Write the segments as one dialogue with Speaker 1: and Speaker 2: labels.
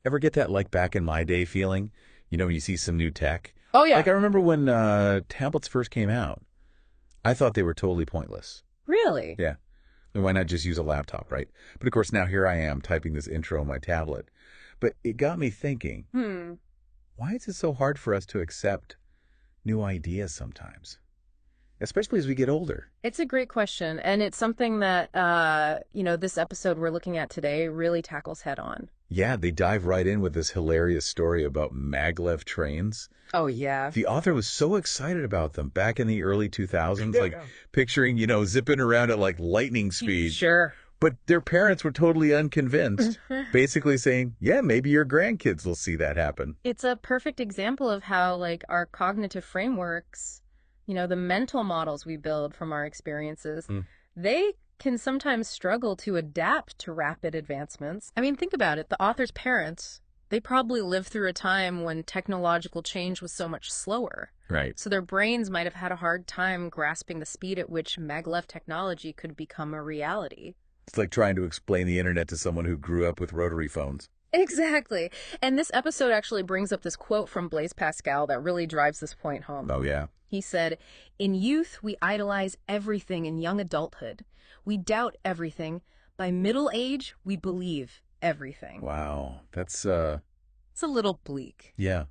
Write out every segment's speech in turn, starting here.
Speaker 1: Ever get that like back in my day feeling? When you see some new tech?
Speaker 2: Oh, yeah.
Speaker 1: Like I remember when tablets first came out, I thought they were totally pointless.
Speaker 2: Really?
Speaker 1: Yeah. And why not just use a laptop, right? But of course now here I am typing this intro on my tablet. But it got me thinking,
Speaker 2: Hmm.
Speaker 1: why is it so hard for us to accept new ideas sometimes? Especially as we get older.
Speaker 2: It's a great question. And it's something that, this episode we're looking at today really tackles head on.
Speaker 1: Yeah, they dive right in with this hilarious story about maglev trains.
Speaker 2: Oh, yeah.
Speaker 1: The author was so excited about them back in the early 2000s, like
Speaker 2: Yeah.
Speaker 1: picturing, zipping around at like lightning speed.
Speaker 2: Sure.
Speaker 1: But their parents were totally unconvinced, basically saying, yeah, maybe your grandkids will see that happen.
Speaker 2: It's a perfect example of how, like, our cognitive frameworks, the mental models we build from our experiences, they can sometimes struggle to adapt to rapid advancements. I mean, think about it. The author's parents, they probably lived through a time when technological change was so much slower.
Speaker 1: Right.
Speaker 2: So their brains might have had a hard time grasping the speed at which maglev technology could become a reality.
Speaker 1: It's like trying to explain the internet to someone who grew up with rotary phones.
Speaker 2: Exactly. And this episode actually brings up this quote from Blaise Pascal that really drives this point home.
Speaker 1: Oh, yeah.
Speaker 2: He said, "In youth, we idolize everything in young adulthood. We doubt everything. By middle age, we believe everything."
Speaker 1: Wow.
Speaker 2: It's a little bleak.
Speaker 1: Yeah.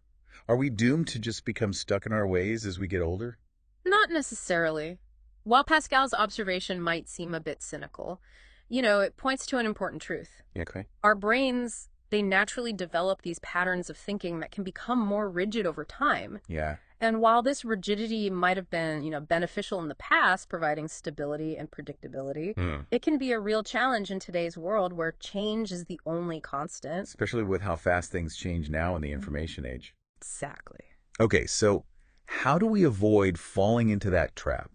Speaker 1: Are we doomed to just become stuck in our ways as we get older?
Speaker 2: Not necessarily. While Pascal's observation might seem a bit cynical, it points to an important truth.
Speaker 1: Okay.
Speaker 2: Our brains, they naturally develop these patterns of thinking that can become more rigid over time.
Speaker 1: Yeah.
Speaker 2: And while this rigidity might have been, beneficial in the past, providing stability and predictability, it can be a real challenge in today's world where change is the only constant.
Speaker 1: Especially with how fast things change now in the information age.
Speaker 2: Exactly.
Speaker 1: Okay, so how do we avoid falling into that trap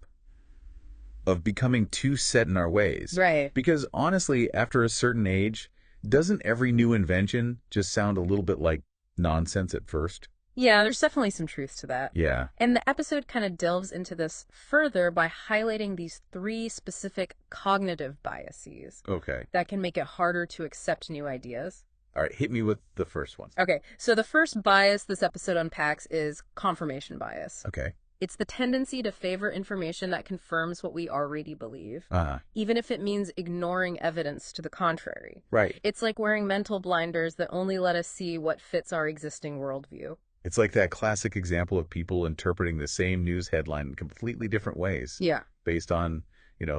Speaker 1: of becoming too set in our ways?
Speaker 2: Right.
Speaker 1: Because honestly, after a certain age, doesn't every new invention just sound a little bit like nonsense at first?
Speaker 2: Yeah, there's definitely some truth to that.
Speaker 1: Yeah.
Speaker 2: And the episode kind of delves into this further by highlighting these 3 specific cognitive biases
Speaker 1: Okay.
Speaker 2: that can make it harder to accept new ideas.
Speaker 1: All right, hit me with the first one.
Speaker 2: Okay, so the first bias this episode unpacks is confirmation bias.
Speaker 1: Okay.
Speaker 2: It's the tendency to favor information that confirms what we already believe,
Speaker 1: Uh-huh.
Speaker 2: even if it means ignoring evidence to the contrary.
Speaker 1: Right.
Speaker 2: It's like wearing mental blinders that only let us see what fits our existing worldview.
Speaker 1: It's like that classic example of people interpreting the same news headline in completely different ways.
Speaker 2: Yeah.
Speaker 1: Based on,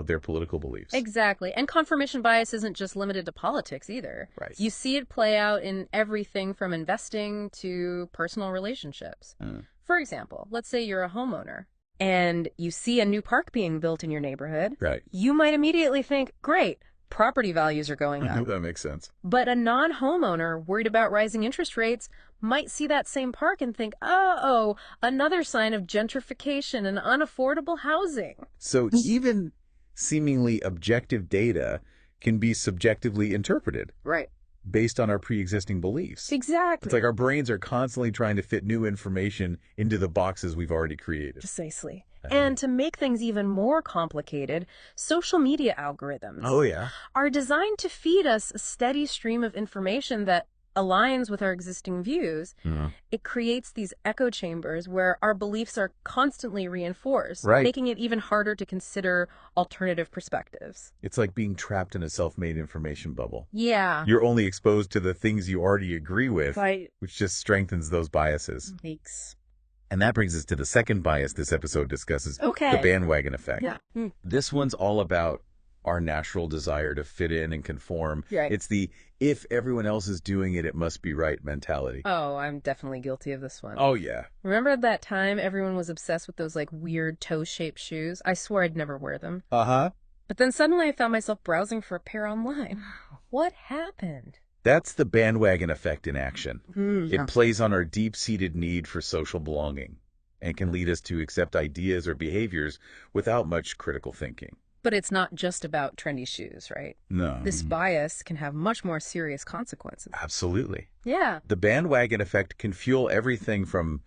Speaker 1: their political beliefs.
Speaker 2: Exactly. And confirmation bias isn't just limited to politics either.
Speaker 1: Right.
Speaker 2: You see it play out in everything from investing to personal relationships. For example, let's say you're a homeowner and you see a new park being built in your neighborhood.
Speaker 1: Right.
Speaker 2: You might immediately think, great, property values are going up.
Speaker 1: That makes sense.
Speaker 2: But a non-homeowner worried about rising interest rates might see that same park and think, oh, another sign of gentrification and unaffordable housing.
Speaker 1: So even seemingly objective data can be subjectively interpreted.
Speaker 2: Right.
Speaker 1: Based on our pre-existing beliefs.
Speaker 2: Exactly.
Speaker 1: It's like our brains are constantly trying to fit new information into the boxes we've already created.
Speaker 2: Precisely. And to make things even more complicated, social media algorithms are designed to feed us a steady stream of information that aligns with our existing views. It creates these echo chambers where our beliefs are constantly reinforced, making it even harder to consider alternative perspectives.
Speaker 1: It's like being trapped in a self-made information bubble.
Speaker 2: Yeah.
Speaker 1: You're only exposed to the things you already agree with,
Speaker 2: Right.
Speaker 1: which just strengthens those biases.
Speaker 2: Thanks.
Speaker 1: And that brings us to the second bias this episode discusses,
Speaker 2: Okay.
Speaker 1: the bandwagon effect.
Speaker 2: Yeah.
Speaker 1: This one's all about our natural desire to fit in and conform.
Speaker 2: Right.
Speaker 1: It's the, if everyone else is doing it, it must be right mentality.
Speaker 2: Oh, I'm definitely guilty of this one.
Speaker 1: Oh, yeah.
Speaker 2: Remember that time everyone was obsessed with those, like, weird toe-shaped shoes? I swore I'd never wear them.
Speaker 1: Uh-huh.
Speaker 2: But then suddenly I found myself browsing for a pair online. What happened?
Speaker 1: That's the bandwagon effect in action.
Speaker 2: Yeah.
Speaker 1: It plays on our deep-seated need for social belonging and can lead us to accept ideas or behaviors without much critical thinking.
Speaker 2: But it's not just about trendy shoes, right?
Speaker 1: No.
Speaker 2: This bias can have much more serious consequences.
Speaker 1: Absolutely.
Speaker 2: Yeah.
Speaker 1: The bandwagon effect can fuel everything from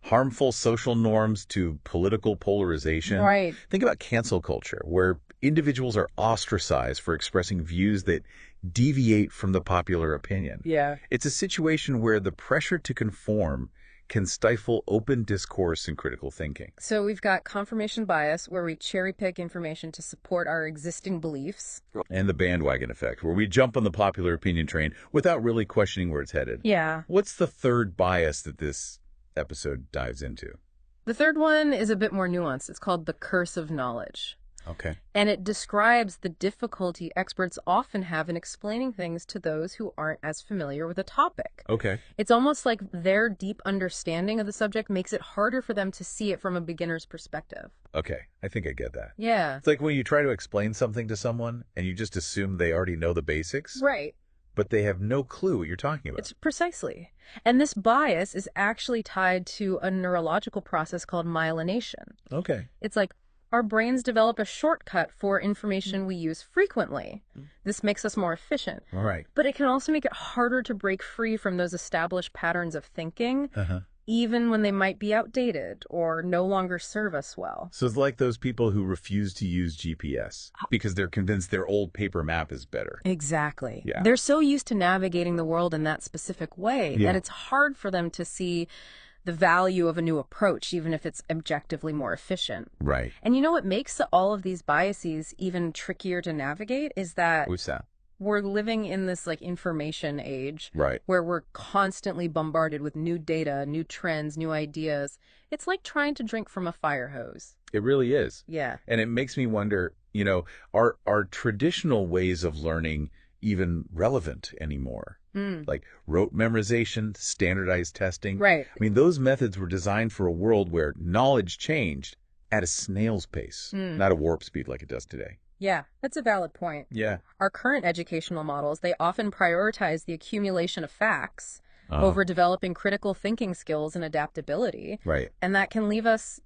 Speaker 1: harmful social norms to political polarization.
Speaker 2: Right.
Speaker 1: Think about cancel culture, where individuals are ostracized for expressing views that deviate from the popular opinion.
Speaker 2: Yeah.
Speaker 1: It's a situation where the pressure to conform can stifle open discourse and critical thinking.
Speaker 2: So we've got confirmation bias, where we cherry pick information to support our existing beliefs.
Speaker 1: And the bandwagon effect, where we jump on the popular opinion train without really questioning where it's headed.
Speaker 2: Yeah.
Speaker 1: What's the third bias that this episode dives into?
Speaker 2: The third one is a bit more nuanced. It's called the curse of knowledge.
Speaker 1: Okay.
Speaker 2: And it describes the difficulty experts often have in explaining things to those who aren't as familiar with a topic.
Speaker 1: Okay.
Speaker 2: It's almost like their deep understanding of the subject makes it harder for them to see it from a beginner's perspective.
Speaker 1: Okay. I think I get that.
Speaker 2: Yeah.
Speaker 1: It's like when you try to explain something to someone and you just assume they already know the basics.
Speaker 2: Right.
Speaker 1: But they have no clue what you're talking about.
Speaker 2: It's precisely. And this bias is actually tied to a neurological process called myelination.
Speaker 1: Okay.
Speaker 2: It's like our brains develop a shortcut for information we use frequently. This makes us more efficient.
Speaker 1: All right.
Speaker 2: But it can also make it harder to break free from those established patterns of thinking, even when they might be outdated or no longer serve us well.
Speaker 1: So it's like those people who refuse to use GPS because they're convinced their old paper map is better.
Speaker 2: Exactly.
Speaker 1: Yeah.
Speaker 2: They're so used to navigating the world in that specific way that it's hard for them to see the value of a new approach, even if it's objectively more efficient.
Speaker 1: Right.
Speaker 2: And you know what makes all of these biases even trickier to navigate is that
Speaker 1: What's that?
Speaker 2: we're living in this like information age,
Speaker 1: Right.
Speaker 2: where we're constantly bombarded with new data, new trends, new ideas. It's like trying to drink from a fire hose.
Speaker 1: It really is.
Speaker 2: Yeah.
Speaker 1: And it makes me wonder, are traditional ways of learning even relevant anymore? Like rote memorization, standardized testing.
Speaker 2: Right.
Speaker 1: I mean, those methods were designed for a world where knowledge changed at a snail's pace, not a warp speed like it does today.
Speaker 2: Yeah, that's a valid point.
Speaker 1: Yeah.
Speaker 2: Our current educational models, they often prioritize the accumulation of facts over developing critical thinking skills and adaptability.
Speaker 1: Right.
Speaker 2: And that can leave us,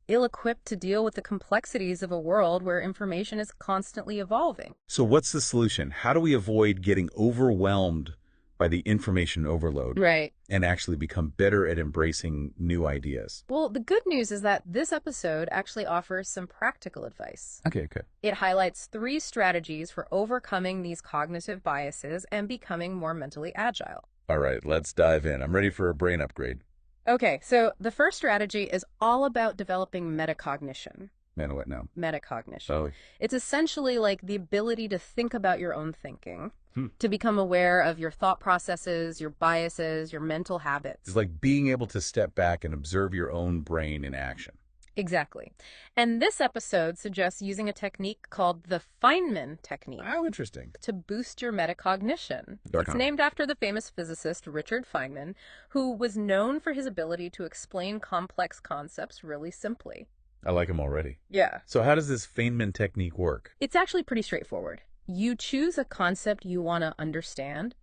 Speaker 2: ill-equipped to deal with the complexities of a world where information is constantly evolving.
Speaker 1: So what's the solution? How do we avoid getting overwhelmed by the information overload
Speaker 2: Right.
Speaker 1: and actually become better at embracing new ideas?
Speaker 2: Well, the good news is that this episode actually offers some practical advice.
Speaker 1: Okay.
Speaker 2: It highlights 3 strategies for overcoming these cognitive biases and becoming more mentally agile.
Speaker 1: All right, let's dive in. I'm ready for a brain upgrade.
Speaker 2: Okay, so the first strategy is all about developing metacognition.
Speaker 1: What now?
Speaker 2: Metacognition.
Speaker 1: Oh.
Speaker 2: It's essentially like the ability to think about your own thinking, to become aware of your thought processes, your biases, your mental habits.
Speaker 1: It's like being able to step back and observe your own brain in action.
Speaker 2: Exactly. And this episode suggests using a technique called the Feynman technique.
Speaker 1: How interesting.
Speaker 2: To boost your metacognition.
Speaker 1: Dark
Speaker 2: It's
Speaker 1: on.
Speaker 2: named after the famous physicist Richard Feynman, who was known for his ability to explain complex concepts really simply.
Speaker 1: I like him already.
Speaker 2: Yeah.
Speaker 1: So how does this Feynman technique work?
Speaker 2: It's actually pretty straightforward. You choose a concept you want to understand,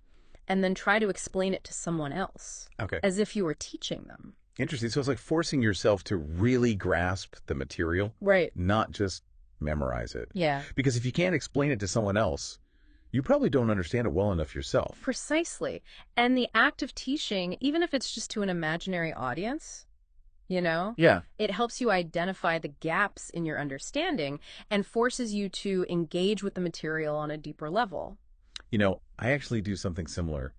Speaker 2: and then try to explain it to someone else.
Speaker 1: Okay.
Speaker 2: As if you were teaching them.
Speaker 1: Interesting. So it's like forcing yourself to really grasp the material,
Speaker 2: Right.
Speaker 1: not just memorize it.
Speaker 2: Yeah.
Speaker 1: Because if you can't explain it to someone else, you probably don't understand it well enough yourself.
Speaker 2: Precisely. And the act of teaching, even if it's just to an imaginary audience,
Speaker 1: Yeah.
Speaker 2: it helps you identify the gaps in your understanding and forces you to engage with the material on a deeper level.
Speaker 1: I actually do something similar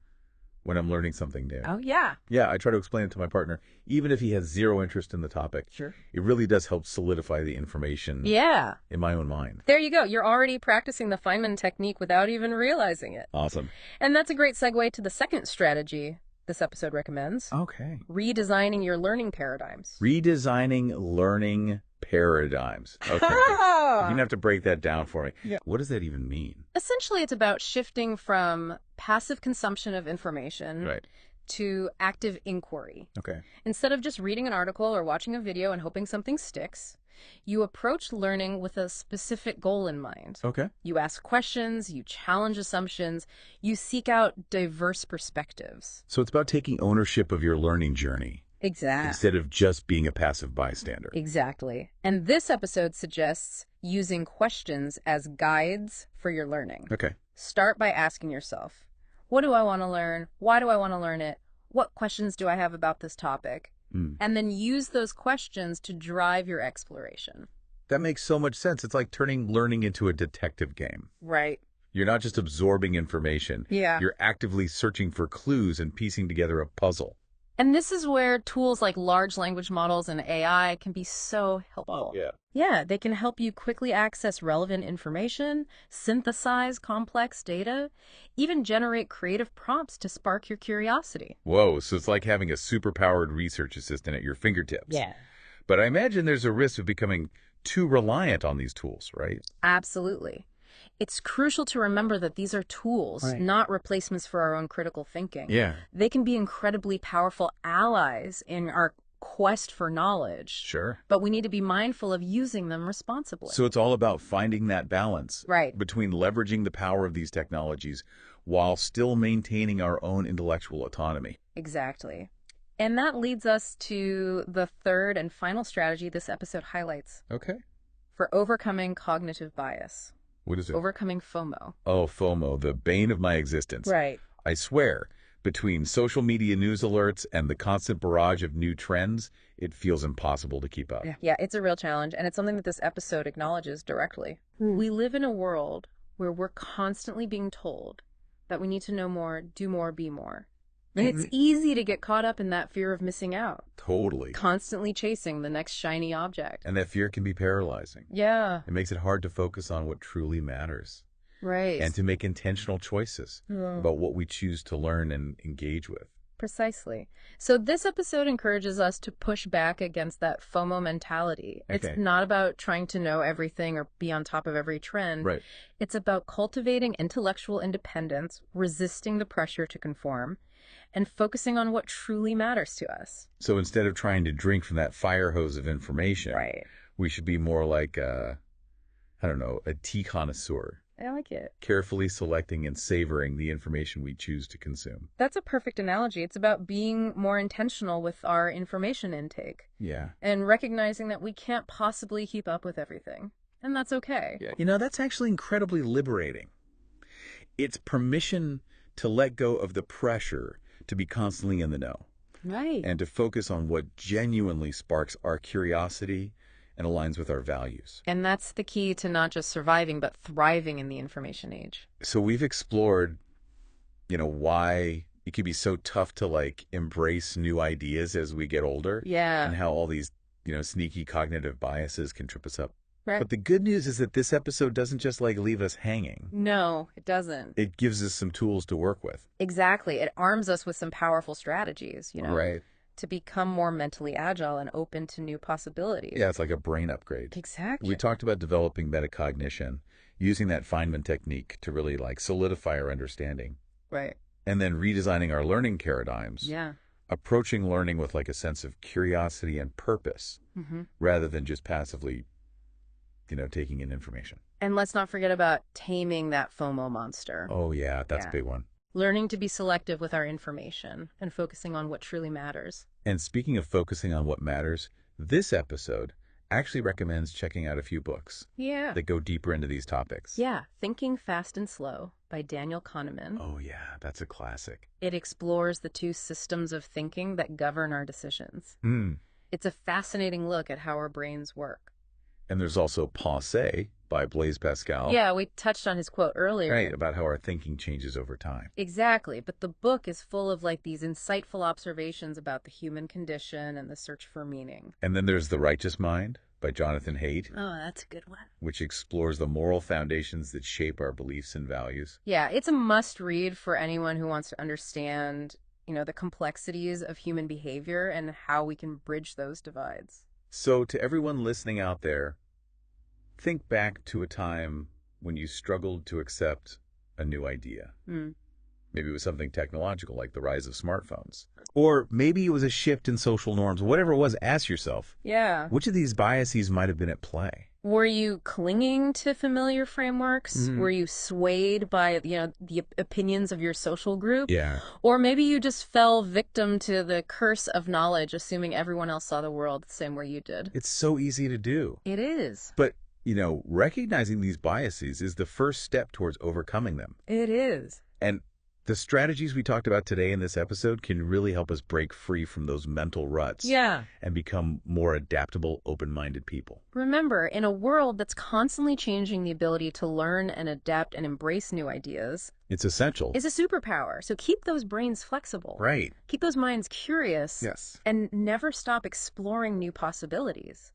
Speaker 1: when I'm learning something new.
Speaker 2: Oh, yeah.
Speaker 1: Yeah, I try to explain it to my partner, even if he has zero interest in the topic.
Speaker 2: Sure.
Speaker 1: It really does help solidify the information
Speaker 2: Yeah.
Speaker 1: in my own mind.
Speaker 2: There you go. You're already practicing the Feynman technique without even realizing it.
Speaker 1: Awesome.
Speaker 2: And that's a great segue to the second strategy this episode recommends.
Speaker 1: Okay.
Speaker 2: Redesigning your learning paradigms.
Speaker 1: Redesigning learning paradigms. Okay. You're going to have to break that down for me.
Speaker 2: Yeah.
Speaker 1: What does that even mean?
Speaker 2: Essentially, it's about shifting from passive consumption of information
Speaker 1: Right.
Speaker 2: to active inquiry.
Speaker 1: Okay.
Speaker 2: Instead of just reading an article or watching a video and hoping something sticks, you approach learning with a specific goal in mind.
Speaker 1: Okay.
Speaker 2: You ask questions, you challenge assumptions, you seek out diverse perspectives.
Speaker 1: So it's about taking ownership of your learning journey
Speaker 2: Exactly.
Speaker 1: instead of just being a passive bystander.
Speaker 2: Exactly. And this episode suggests using questions as guides for your learning.
Speaker 1: Okay.
Speaker 2: Start by asking yourself, what do I want to learn? Why do I want to learn it? What questions do I have about this topic? And then use those questions to drive your exploration.
Speaker 1: That makes so much sense. It's like turning learning into a detective game.
Speaker 2: Right.
Speaker 1: You're not just absorbing information.
Speaker 2: Yeah.
Speaker 1: You're actively searching for clues and piecing together a puzzle.
Speaker 2: And this is where tools like large language models and AI can be so helpful.
Speaker 1: Oh, yeah.
Speaker 2: Yeah, they can help you quickly access relevant information, synthesize complex data, even generate creative prompts to spark your curiosity.
Speaker 1: Whoa, so it's like having a super-powered research assistant at your fingertips.
Speaker 2: Yeah.
Speaker 1: But I imagine there's a risk of becoming too reliant on these tools, right?
Speaker 2: Absolutely. It's crucial to remember that these are tools,
Speaker 1: Right.
Speaker 2: not replacements for our own critical thinking.
Speaker 1: Yeah.
Speaker 2: They can be incredibly powerful allies in our quest for knowledge.
Speaker 1: Sure.
Speaker 2: But we need to be mindful of using them responsibly.
Speaker 1: So it's all about finding that balance.
Speaker 2: Right.
Speaker 1: Between leveraging the power of these technologies while still maintaining our own intellectual autonomy.
Speaker 2: Exactly. And that leads us to the third and final strategy this episode highlights.
Speaker 1: Okay.
Speaker 2: For overcoming cognitive bias.
Speaker 1: What is it?
Speaker 2: Overcoming FOMO.
Speaker 1: Oh, FOMO, the bane of my existence.
Speaker 2: Right.
Speaker 1: I swear, between social media news alerts and the constant barrage of new trends, it feels impossible to keep up.
Speaker 2: Yeah, it's a real challenge, and it's something that this episode acknowledges directly. We live in a world where we're constantly being told that we need to know more, do more, be more. And it's easy to get caught up in that fear of missing out.
Speaker 1: Totally.
Speaker 2: Constantly chasing the next shiny object.
Speaker 1: And that fear can be paralyzing.
Speaker 2: Yeah.
Speaker 1: It makes it hard to focus on what truly matters.
Speaker 2: Right.
Speaker 1: And to make intentional choices about what we choose to learn and engage with.
Speaker 2: Precisely. So this episode encourages us to push back against that FOMO mentality.
Speaker 1: Okay.
Speaker 2: It's not about trying to know everything or be on top of every trend.
Speaker 1: Right.
Speaker 2: It's about cultivating intellectual independence, resisting the pressure to conform, and focusing on what truly matters to us.
Speaker 1: So instead of trying to drink from that fire hose of information,
Speaker 2: Right.
Speaker 1: we should be more like, a tea connoisseur.
Speaker 2: I like it.
Speaker 1: Carefully selecting and savoring the information we choose to consume.
Speaker 2: That's a perfect analogy. It's about being more intentional with our information intake.
Speaker 1: Yeah.
Speaker 2: And recognizing that we can't possibly keep up with everything. And that's okay.
Speaker 1: Yeah. You know, that's actually incredibly liberating. It's permission to let go of the pressure to be constantly in the know.
Speaker 2: Right.
Speaker 1: And to focus on what genuinely sparks our curiosity and aligns with our values.
Speaker 2: And that's the key to not just surviving, but thriving in the information age.
Speaker 1: So we've explored, why it can be so tough to embrace new ideas as we get older.
Speaker 2: Yeah.
Speaker 1: And how all these, sneaky cognitive biases can trip us up.
Speaker 2: Right.
Speaker 1: But the good news is that this episode doesn't just leave us hanging.
Speaker 2: No, it doesn't.
Speaker 1: It gives us some tools to work with.
Speaker 2: Exactly. It arms us with some powerful strategies,
Speaker 1: Right.
Speaker 2: to become more mentally agile and open to new possibilities.
Speaker 1: Yeah, it's like a brain upgrade.
Speaker 2: Exactly.
Speaker 1: We talked about developing metacognition, using that Feynman technique to really solidify our understanding.
Speaker 2: Right.
Speaker 1: And then redesigning our learning paradigms.
Speaker 2: Yeah.
Speaker 1: Approaching learning with a sense of curiosity and purpose rather than just passively, taking in information.
Speaker 2: And let's not forget about taming that FOMO monster.
Speaker 1: Oh, yeah, that's a big one.
Speaker 2: Learning to be selective with our information and focusing on what truly matters.
Speaker 1: And speaking of focusing on what matters, this episode actually recommends checking out a few books that go deeper into these topics.
Speaker 2: Yeah. Thinking Fast and Slow by Daniel Kahneman.
Speaker 1: Oh, yeah, that's a classic.
Speaker 2: It explores the two systems of thinking that govern our decisions. It's a fascinating look at how our brains work.
Speaker 1: And there's also Pensée by Blaise Pascal.
Speaker 2: Yeah, we touched on his quote earlier.
Speaker 1: Right, about how our thinking changes over time.
Speaker 2: Exactly, but the book is full of these insightful observations about the human condition and the search for meaning.
Speaker 1: And then there's The Righteous Mind by Jonathan Haidt.
Speaker 2: Oh, that's a good one.
Speaker 1: Which explores the moral foundations that shape our beliefs and values.
Speaker 2: Yeah, it's a must-read for anyone who wants to understand, the complexities of human behavior and how we can bridge those divides.
Speaker 1: So to everyone listening out there, think back to a time when you struggled to accept a new idea. Maybe it was something technological like the rise of smartphones. Or maybe it was a shift in social norms. Whatever it was, ask yourself, which of these biases might have been at play?
Speaker 2: Were you clinging to familiar frameworks? Were you swayed by, the opinions of your social group?
Speaker 1: Yeah.
Speaker 2: Or maybe you just fell victim to the curse of knowledge, assuming everyone else saw the world the same way you did.
Speaker 1: It's so easy to do.
Speaker 2: It is.
Speaker 1: But, recognizing these biases is the first step towards overcoming them.
Speaker 2: It is.
Speaker 1: And The strategies we talked about today in this episode can really help us break free from those mental ruts.
Speaker 2: Yeah.
Speaker 1: And become more adaptable, open-minded people.
Speaker 2: Remember, in a world that's constantly changing, the ability to learn and adapt and embrace new ideas
Speaker 1: It's essential.
Speaker 2: is a superpower. So keep those brains flexible.
Speaker 1: Right.
Speaker 2: Keep those minds curious.
Speaker 1: Yes.
Speaker 2: And never stop exploring new possibilities.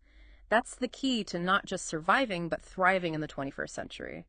Speaker 2: That's the key to not just surviving, but thriving in the 21st century.